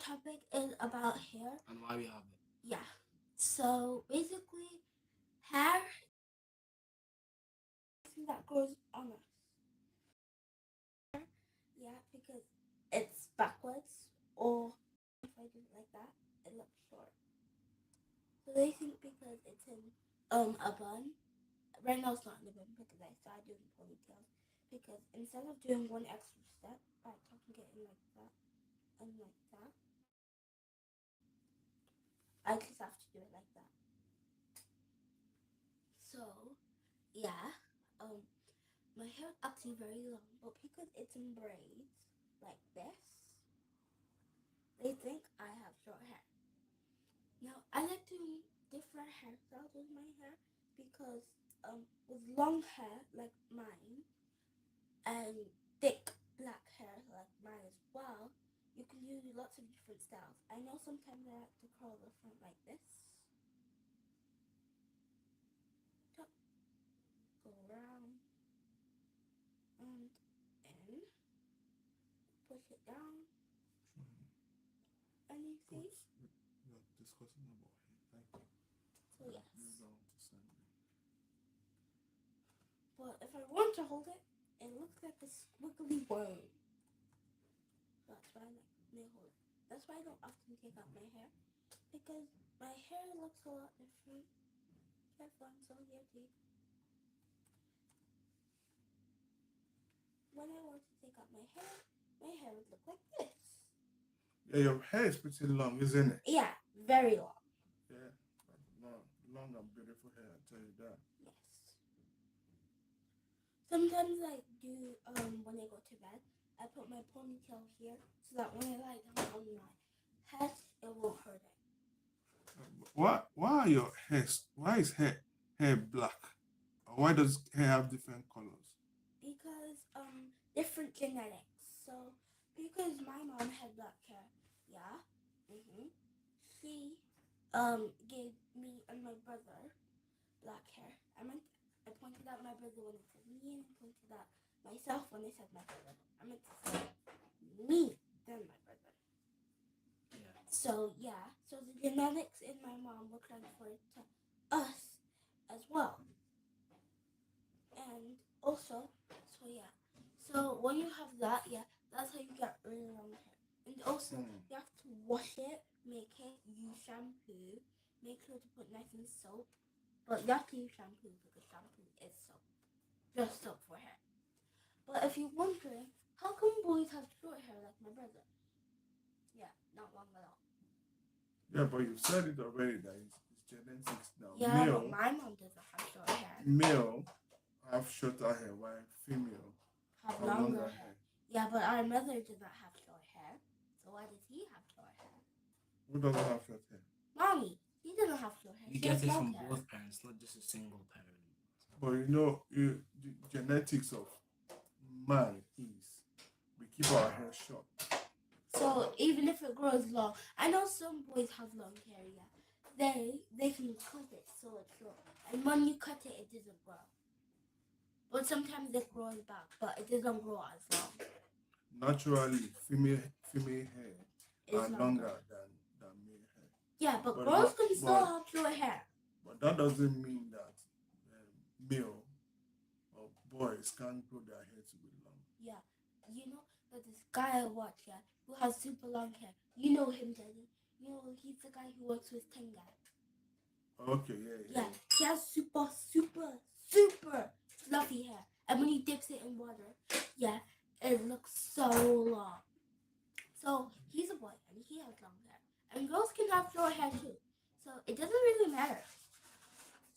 topic is about hair. And why we have it. Yeah. So basically, hair is something that grows on us. Yeah, because it's backwards, or if I do it like that, it looks short. So they think because it's in a bun. Right now it's not in a bun because I started doing ponytails. Because instead of doing one extra step by tucking it in like that and like that, I just have to do it like that. So yeah, my hair is actually very long, but because it's in braids like this, they think I have short hair. Now I like doing different hairstyles with my hair because with long hair like mine and thick black hair like mine as well, you can do lots of different styles. I know sometimes I like to curl the front like this, tuck, go around and in, push it down, and you see. You're discussing about him. Thank you. So yes, Move on to Sunday. but if I want to hold it, it looks like a squiggly worm. That's why I like nail hold it. That's why I don't often take out my hair because my hair looks a lot different. Careful, I'm so guilty. When I want to take out my hair would look like this. Yeah, your hair is pretty long, isn't it? Yeah, very long. Yeah, long, long and beautiful hair. I tell you that. Yes. Sometimes I do when I go to bed, I put my ponytail here so that when I lie down on my head, it won't hurt it. Why are your hairs? Why is hair black? Or why does hair have different colors? Because different genetics. So because my mom had black hair, yeah, she gave me and my brother black hair. I pointed out my brother when I said me, and I pointed out myself when I said my brother. I meant to say me, then my brother. Yeah. So yeah, so the genetics in my mom were transferred to us as well. And also, so yeah, so when you have that, yeah, that's how you get really long hair. And also, Hmm. you have to wash it, make it, use shampoo, make sure to put nice and soap. But you have to use shampoo because shampoo is soap, just soap for hair. But if you're wondering, how come boys have short hair like my brother? Yeah, not long at all. Yeah, but you said it already that it's genetics now. Yeah, but my mom doesn't have short hair. Male have shorter hair, while female Have have longer longer hair. hair. Yeah, but our mother does not have short hair. So why does he have short hair? Who doesn't have short hair? Mommy, he doesn't have short hair. You She get has it long from hair. both parents, not just a single parent. But the genetics of man is we keep our hair short. So even if it grows long, I know some boys have long hair. Yeah, they can cut it so it's short, and when you cut it, it doesn't grow. But sometimes it grows back, but it doesn't grow as long. Naturally, female hair It's are longer. longer than male hair. Yeah, but But girls but can still but, have short hair. but that doesn't mean that male or boys can't grow their hair to be long. Yeah, you know that this guy I watch, yeah, who has super long hair. You know him, Daddy. You know he's the guy who works with Tenga. Okay, yeah, Yeah, yeah. he has super fluffy hair. And when he dips it in water, yeah, it looks so long. So he's a boy and he has long hair. And girls can have short hair too. So it doesn't really matter.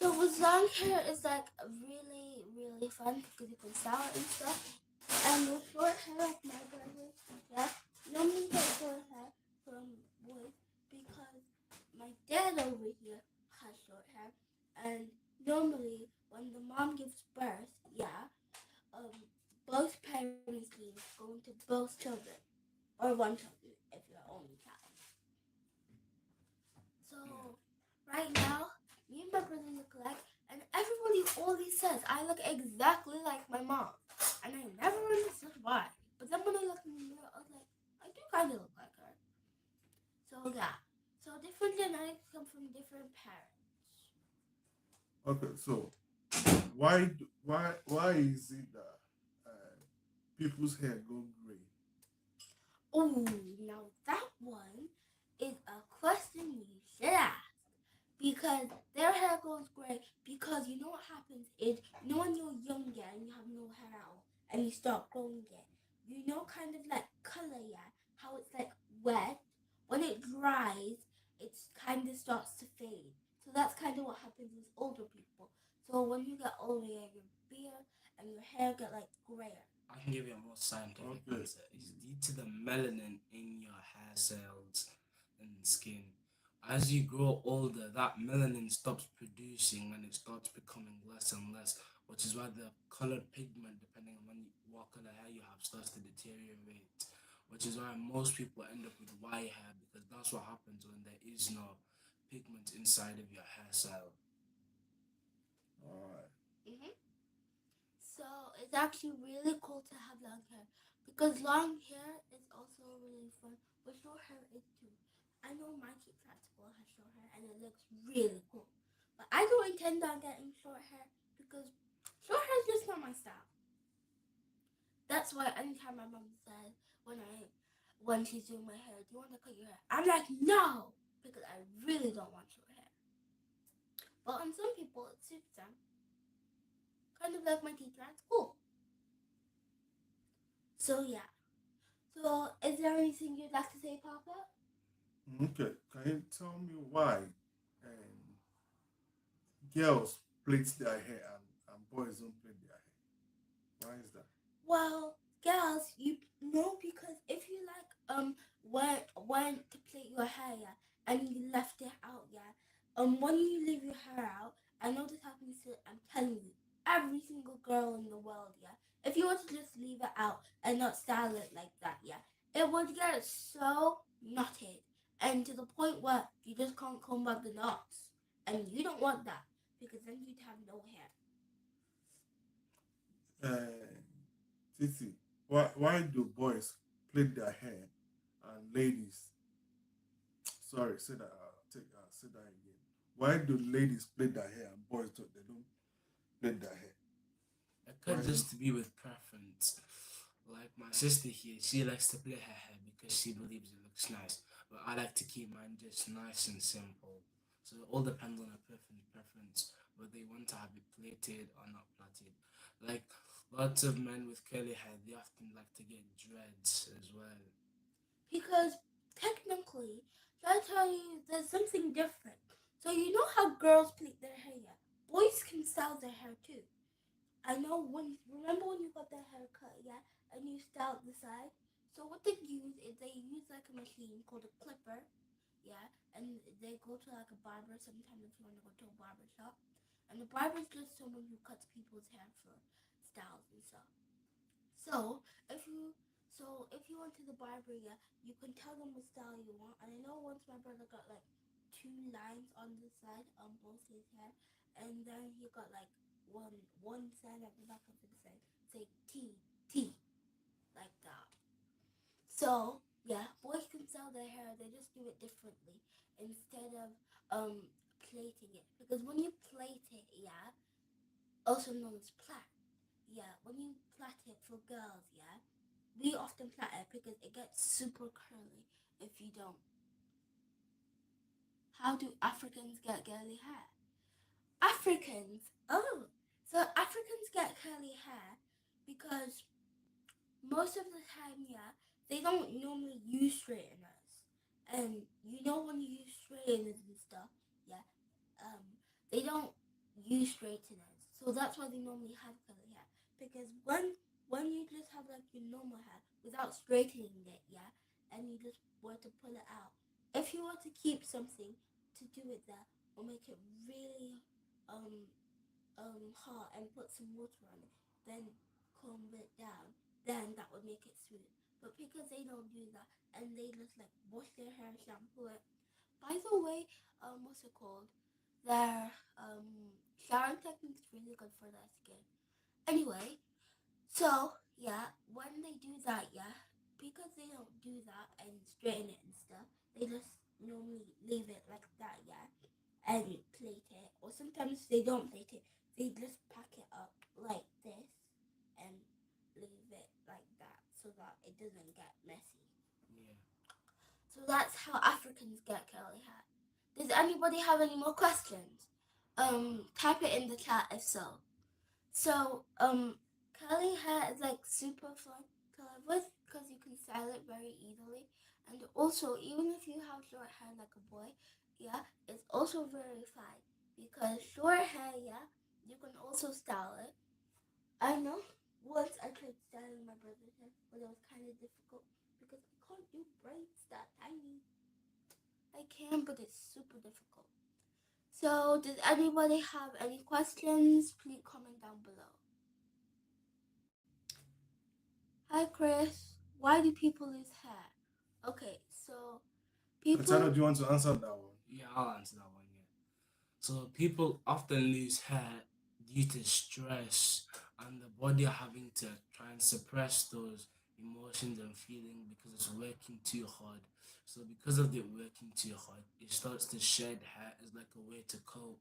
So with long hair it's like really fun because you can style it and stuff. And with short hair like my brother, yeah, you only get short hair from boys because my dad over here has short hair, and normally when the mom gives birth, yeah, both parents leave going to both children or one child if you're only child. So right now, me and my brother look alike, and everybody always says I look exactly like my mom, and I never understood why. But then when I look in the mirror, I was like, I do kind of look like her. yeah. So different genetics come from different parents. Okay, so why is it that people's hair go gray? Oh, now that one is a question you should ask. Because their hair goes gray. Because you know what happens is, you know when you're younger and you have no hair at all, and you start growing it, you know kind of like color, yeah, how it's like wet. When it dries, it kind of starts to fade. So that's kind of what happens with older people. So when you get older, yeah, your beard and your hair get like grayer. I can give you a more scientific Okay. answer. It's due to the melanin in your hair cells and skin. As you grow older, that melanin stops producing and it starts becoming less and less, which is why the colored pigment, depending on what color hair you have, starts to deteriorate. Which is why most people end up with white hair because that's what happens when there is no pigment inside of your hair cell. All right. hmm So it's actually really cool to have long hair because long hair is also really fun, but short hair is too. I know my teacher at school has short hair and it looks really cool, but I don't intend on getting short hair because short hair is just not my style. That's why anytime my mom says when she's doing my hair, "Do you want to cut your hair?" I'm like, no, because I really don't want short hair. But on some people, it suits them, kind of like my teacher at school. So yeah. So, is there anything you'd like to say, Papa? Okay. Can you tell me why girls plait their hair and boys don't plait their hair? Why is that? Well, girls, you know because if you like went to plait your hair, yeah, and you left it out, yeah, when you leave your hair out, I know this happens to, I'm telling you, every single girl in the world, yeah. If you were to just leave it out and not style it like that, yeah, it would get so knotted and to the point where you just can't comb out the knots, and you don't want that because then you'd have no hair. Titi, why do boys plait their hair and ladies? Sorry, say that. Say that again. Why do ladies plait their hair and boys don't? They don't plait their hair. It Why could is it? just be with preference. Like my sister here, she likes to plait her hair because she believes it looks nice. But I like to keep mine just nice and simple. So it all depends on a preference, whether they want to have it plaited or not plaited. Like lots of men with curly hair, they often like to get dreads as well. Because technically, I tell you, there's something different. So you know how girls plait their hair? Yeah? Boys can style their hair too. I know when remember when you got that haircut, yeah, and you styled the side. So what they use is they use like a machine called a clipper, yeah, and they go to like a barber sometimes if you want to go to a barber shop, and the barber is just someone who cuts people's hair for styles and stuff. So if you went to the barber, yeah, you can tell them what style you want. And I know once my brother got like two lines on the side on both his hair, and then he got like one side at the back of his head say T like that. So yeah, boys can style their hair. They just do it differently instead of plaiting it because when you plait it, yeah, also known as plait, yeah, when you plait it for girls, yeah, we often plait it because it gets super curly if you don't. How do Africans get curly hair? Africans, oh, so Africans get curly hair because most of the time, yeah, they don't normally use straighteners. And you know when you use straighteners and stuff, yeah, they don't use straighteners. So that's why they normally have curly hair. Because when you just have like your normal hair without straightening it, yeah, and you just were to pull it out, if you were to keep something to do with that or make it really um hot and put some water on it, then comb it down, then that would make it smooth. But because they don't do that and they just like wash their hair, shampoo it. By the way, what's it called? Their showering technique is really good for their skin. Anyway, so yeah, when they do that, yeah, because they don't do that and straighten it and stuff, they just normally leave it like that, yeah, and plait it. Or sometimes they don't plait it. They just pack it up like this and leave it like that so that it doesn't get messy. Yeah. So that's how Africans get curly hair. Does anybody have any more questions? Type it in the chat if so. So, curly hair is like super fun to live with because you can style it very easily. And also, even if you have short hair like a boy, yeah, it's also very fine because short hair, yeah, you can also style it. I know once I tried styling my brother's hair, but it was kind of difficult because I can't do braids that tiny. I can, but it's super difficult. So, does anybody have any questions? Please comment down below. Hi, Chris. Why do people lose hair? Okay, so Katana, people. do you want to answer that one? Yeah, I'll answer that one. Yeah. So people often lose hair due to stress and the body having to try and suppress those emotions and feelings because it's working too hard. So because of it working too hard, it starts to shed hair as like a way to cope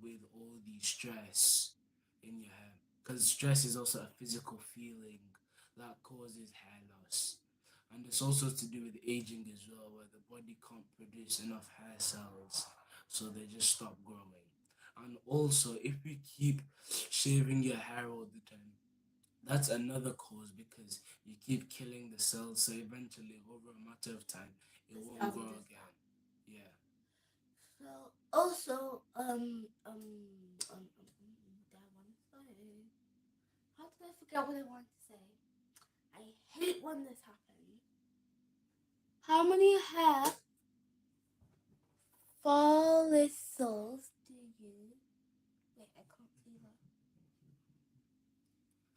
with all the stress in your hair. Because stress is also a physical feeling that causes hair loss. And it's also to do with aging as well, where the body can't produce enough hair cells, so they just stop growing. And also, if you keep shaving your hair all the time, that's another cause because you keep killing the cells, so eventually, over a matter of time, it The won't cells grow will just again. die. Yeah. So also, what I want to say? How did I forget what I want to say? I hate when this happens. How many hair follicles do you? Wait, I can't see that.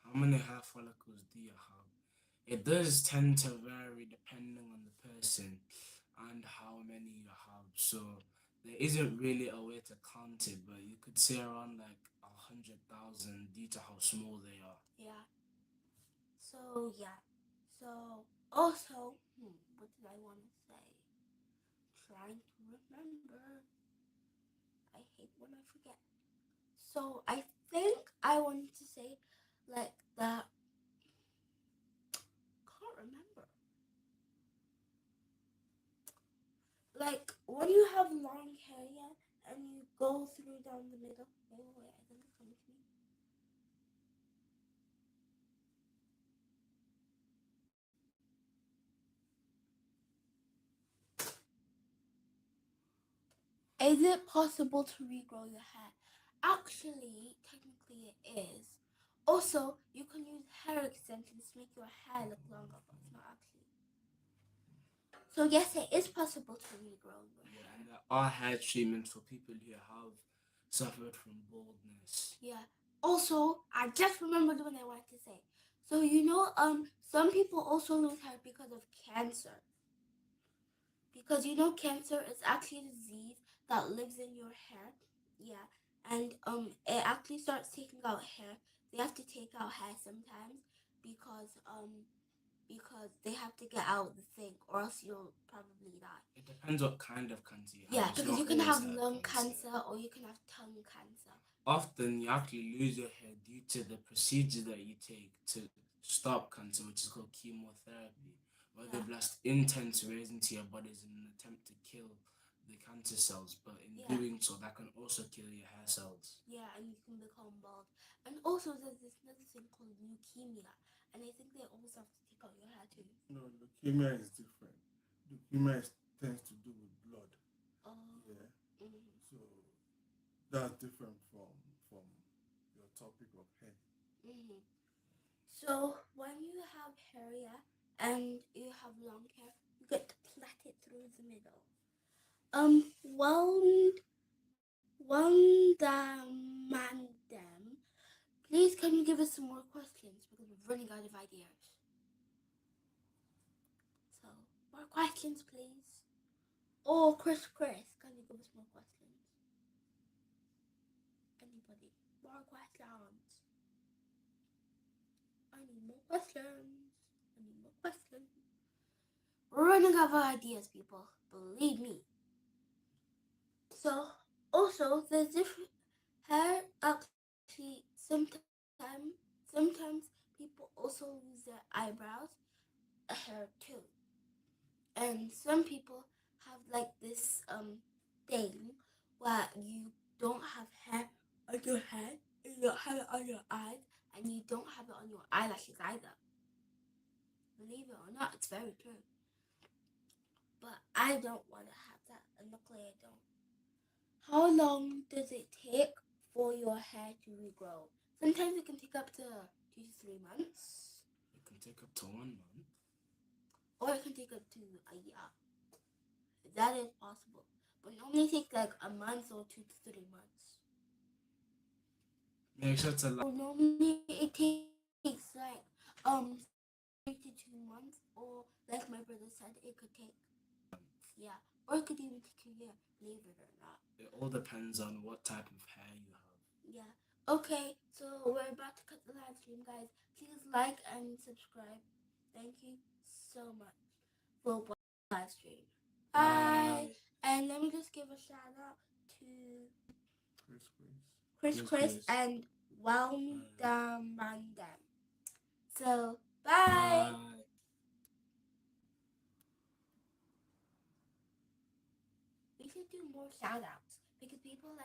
How many hair follicles do you have? It does tend to vary depending on the person and how many you have. So there isn't really a way to count it, but you could say around like 100,000 due to how small they are. Yeah. So yeah. So also, what did I want to say? Trying to remember. I hate when I forget. So I think I wanted to say like that. Can't remember. Like when you have long hair, yeah, and you go through down the middle. Wait, I think it's coming to me. Is it possible to regrow your hair? Actually, technically it is. Also, you can use hair extensions to make your hair look longer, but it's not actually. So yes, it is possible to regrow your Yeah, hair. and there are hair treatments for people who have suffered from baldness. Yeah. Also, I just remembered what I wanted to say. So some people also lose hair because of cancer. Because cancer is actually a disease that lives in your hair. Yeah. And it actually starts taking out hair. They have to take out hair sometimes because they have to get out the thing or else you'll probably die. It depends what kind of cancer you have. Yeah, It's because not you can always have hair lung cancer or you can have tongue cancer. Often you actually lose your hair due to the procedure that you take to stop cancer, which is called chemotherapy, where they Yeah. blast intense rays into your bodies in an attempt to kill the cancer cells. But in Yeah. doing so, that can also kill your hair cells. Yeah, and you can become bald. And also there's this another thing called leukemia. And I think they also have to take out your hair too. No, leukemia is different. Leukemia tends to do with blood. Oh. Yeah. Mm-hmm. So that's different from your topic of hair. Mm-hmm. So when you have hair, yeah, and you have long hair, you get to plait it through the middle. Wandamandam, please can you give us some more questions because we're running out of ideas. So more questions, please. Oh, Chris, can you give us more questions? Anybody? More questions. I need more questions. I need more questions. We're running out of ideas, people. Believe me. So also there's different hair. Actually, sometimes people also lose their eyebrows, hair too, and some people have like this thing where you don't have hair on your head, and you don't have it on your eyes, and you don't have it on your eyelashes either. Believe it or not, it's very true. But I don't want to have that, and luckily I don't. How long does it take for your hair to regrow? Sometimes it can take up to 2 to 3 months, It can take up to 1 month. or it can take up to a year. That is possible, but normally it takes like a month or 2 to 3 months. Make sure to like. So normally it takes like 3 to 2 months, or like my brother said, it could take, yeah, or it could even take a year. Believe it or not. It all depends on what type of hair you have. Yeah. Okay, so we're about to cut the live stream, guys. Please like and subscribe. Thank you so much for watching the live stream. Bye. And let me just give a shout out to Chris and Waldamandam. So, bye. We should do more shout outs because people like